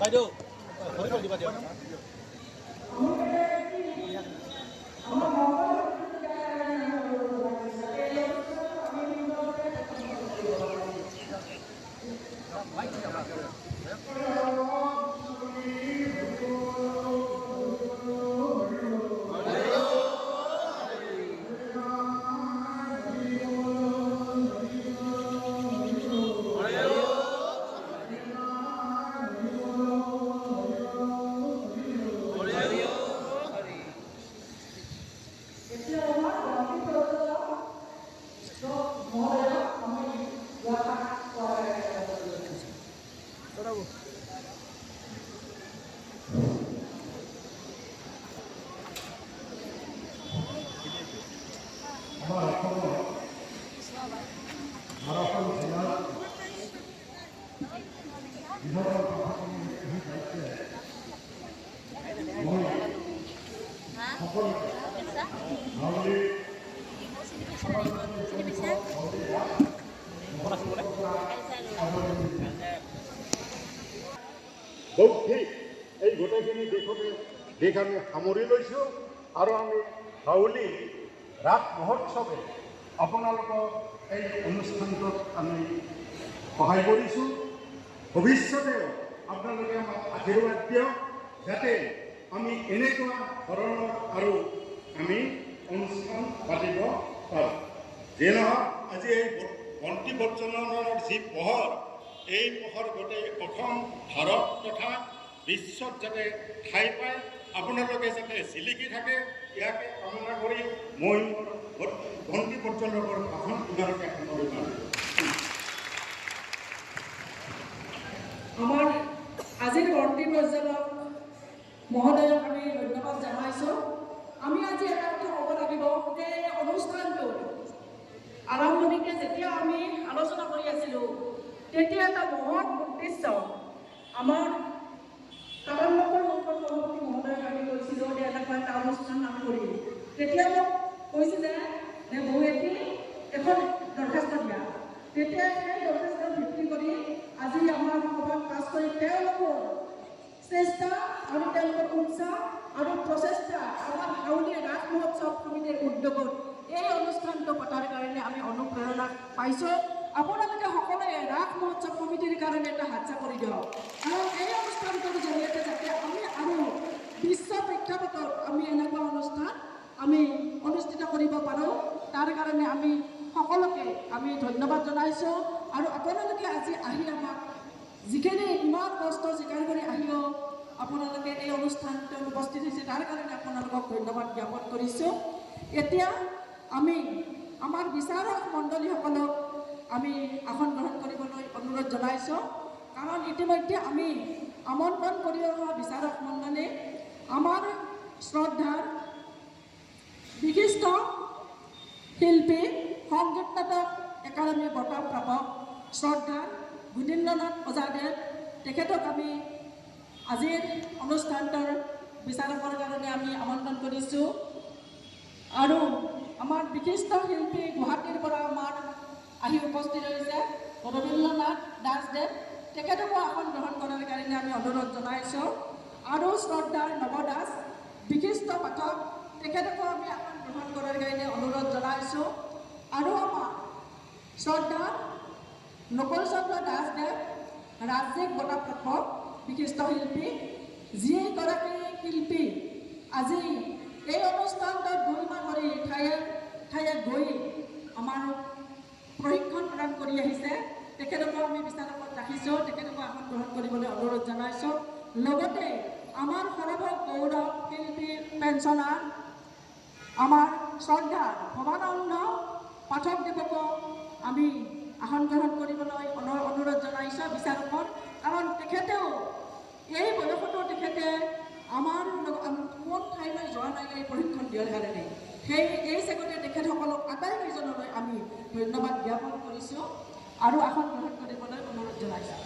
বাইদেউ দিবা দিয়ক বৌদ্ধিক এই গোটেইখিনি দিশ আমি সামৰি লৈছোঁ আৰু আমি হাউলি ৰাস মহোৎসৱে আপোনালোকক এই অনুষ্ঠানটোত আমি সহায় কৰিছোঁ। ভৱিষ্যতেও আপোনালোকে আমাক আশীৰ্বাদ দিয়ক যাতে আমি এনেকুৱা ধৰণৰ আৰু আমি অনুষ্ঠান পাতিব পাৰোঁ। যিয়ে নহওক আজি এই বন্তি প্ৰজ্বলনৰ যি পোহৰ, এই পোহৰ গোটেই অসম ভাৰত তথা বিশ্বত যাতে ঠাই পায়, আপোনালোকে যাতে জিলিকি থাকে, ইয়াকে কামনা কৰি মই বন্তি প্ৰজ্বলনৰ ভাষণ ইমানকে সামৰি মাৰিলোঁ। আমাৰ আজিৰ বন্তি প্ৰজ্বলক মহোদয়ক আমি ধন্যবাদ জনাইছোঁ। আমি আজি এটা কথা ক'ব লাগিব যে অনুষ্ঠানটো আৰম্ভণিতে যেতিয়া আমি আলোচনা কৰি আছিলোঁ, তেতিয়া এটা মহৎ উদ্দেশ্য আমাৰ কামানলকৰ মুখ্য সভাপতি মহোদয়ক আমি কৈছিলোঁ যে এনেকুৱা এটা অনুষ্ঠান আমি কৰিম। তেতিয়া মোক কৈছিলে যে বহুৱেটি এখন দৰখাস্ত দিয়া। তেতিয়া সেই দৰখাস্তৰ ভিত্তি কৰি আজি আমাৰ সভাত পাছ কৰি তেওঁলোকৰ চেষ্টা আৰু তেওঁলোকৰ উৎসাহ আৰু প্ৰচেষ্টা আমাৰ হাউলি ৰাস মহোৎসৱ সমিতিৰ উদ্যোগত এই অনুষ্ঠানটো পতাৰ কাৰণে আমি অনুপ্ৰেৰণা পাইছোঁ। আপোনালোকে সকলোৱে ৰাস মহোৎসৱ সমিতিৰ কাৰণে এটা হাতচা কৰি দিয়ক, কাৰণ এই অনুষ্ঠানটোৰ জৰিয়তে যাতে আমি আৰু বিশ্ব প্ৰেক্ষাপটত আমি এনেকুৱা অনুষ্ঠান আমি অনুষ্ঠিত কৰিব পাৰোঁ, তাৰ কাৰণে আমি সকলোকে আমি ধন্যবাদ জনাইছোঁ। আৰু আপোনালোকে আজি আহি আমাক যিখিনি ইমান কষ্ট স্বীকাৰ কৰি আহিও আপোনালোকে এই অনুষ্ঠানটোত উপস্থিত হৈছে, তাৰ কাৰণে আপোনালোকক ধন্যবাদ জ্ঞাপন কৰিছোঁ। এতিয়া আমি আমাৰ বিচাৰক মণ্ডলীসকলক আমি আসন গ্ৰহণ কৰিবলৈ অনুৰোধ জনাইছোঁ, কাৰণ ইতিমধ্যে আমি আমন্ত্ৰণ কৰি অহা বিচাৰক মণ্ডলী আমাৰ শ্ৰদ্ধাৰ বিশিষ্ট শিল্পী সংগীত নাটক একাডেমী বঁটা প্ৰাপক শ্ৰদ্ধাৰ গুণীন্দ্ৰনাথ ওজাদেৱ, তেখেতক আমি আজিৰ অনুষ্ঠানটোৰ বিচাৰকৰ কাৰণে আমি আমন্ত্ৰণ কৰিছোঁ। আৰু আমাৰ বিশিষ্ট শিল্পী গুৱাহাটীৰ পৰা আমাৰ আহি উপস্থিত হৈছে ৰবীন্দ্ৰনাথ দাসদেৱ, তেখেতকো আসন গ্ৰহণ কৰাৰ কাৰণে আমি অনুৰোধ জনাইছোঁ। আৰু শ্ৰদ্ধাৰ নৱ দাস বিশিষ্ট পাঠক, তেখেতকো আমি আসন গ্ৰহণ কৰাৰ কাৰণে অনুৰোধ জনাইছোঁ। আৰু আমাৰ শ্ৰদ্ধা নকুল চন্দ্ৰ দাসদেৱ ৰাজ্যিক বঁটাপ্ৰাপ্ত বিশিষ্ট শিল্পী, যিগৰাকী শিল্পী আজি এই অনুষ্ঠানটোত 2 মাহ ধৰি ঠায়ে ঠায়ে গৈ আমাৰ প্ৰশিক্ষণ প্ৰদান কৰি আহিছে। তেখেতকো আমি বিচাৰকত ৰাখিছোঁ, তেখেতকো আসন গ্ৰহণ কৰিবলৈ অনুৰোধ জনাইছোঁ। লগতে আমাৰ সৰব গৌৰৱ শিল্পী পেঞ্চনাৰ আমাৰ শ্ৰদ্ধা ভৱানন্দ পাঠকদেৱকো আমি আসন গ্ৰহণ কৰিবলৈ অনুৰোধ জনাইছোঁ বিচাৰকত। কাৰণ তেখেতেও এই বয়সতো তেখেতে আমাৰ কোন ঠাইলৈ যোৱা নাই এই প্ৰশিক্ষণ দিয়াৰ কাৰণে। এই চেগতে তেখেতসকলক আটাইকেইজনলৈ আমি ধন্যবাদ জ্ঞাপন কৰিছোঁ আৰু আসন গ্ৰহণ কৰিবলৈ অনুৰোধ জনাইছোঁ।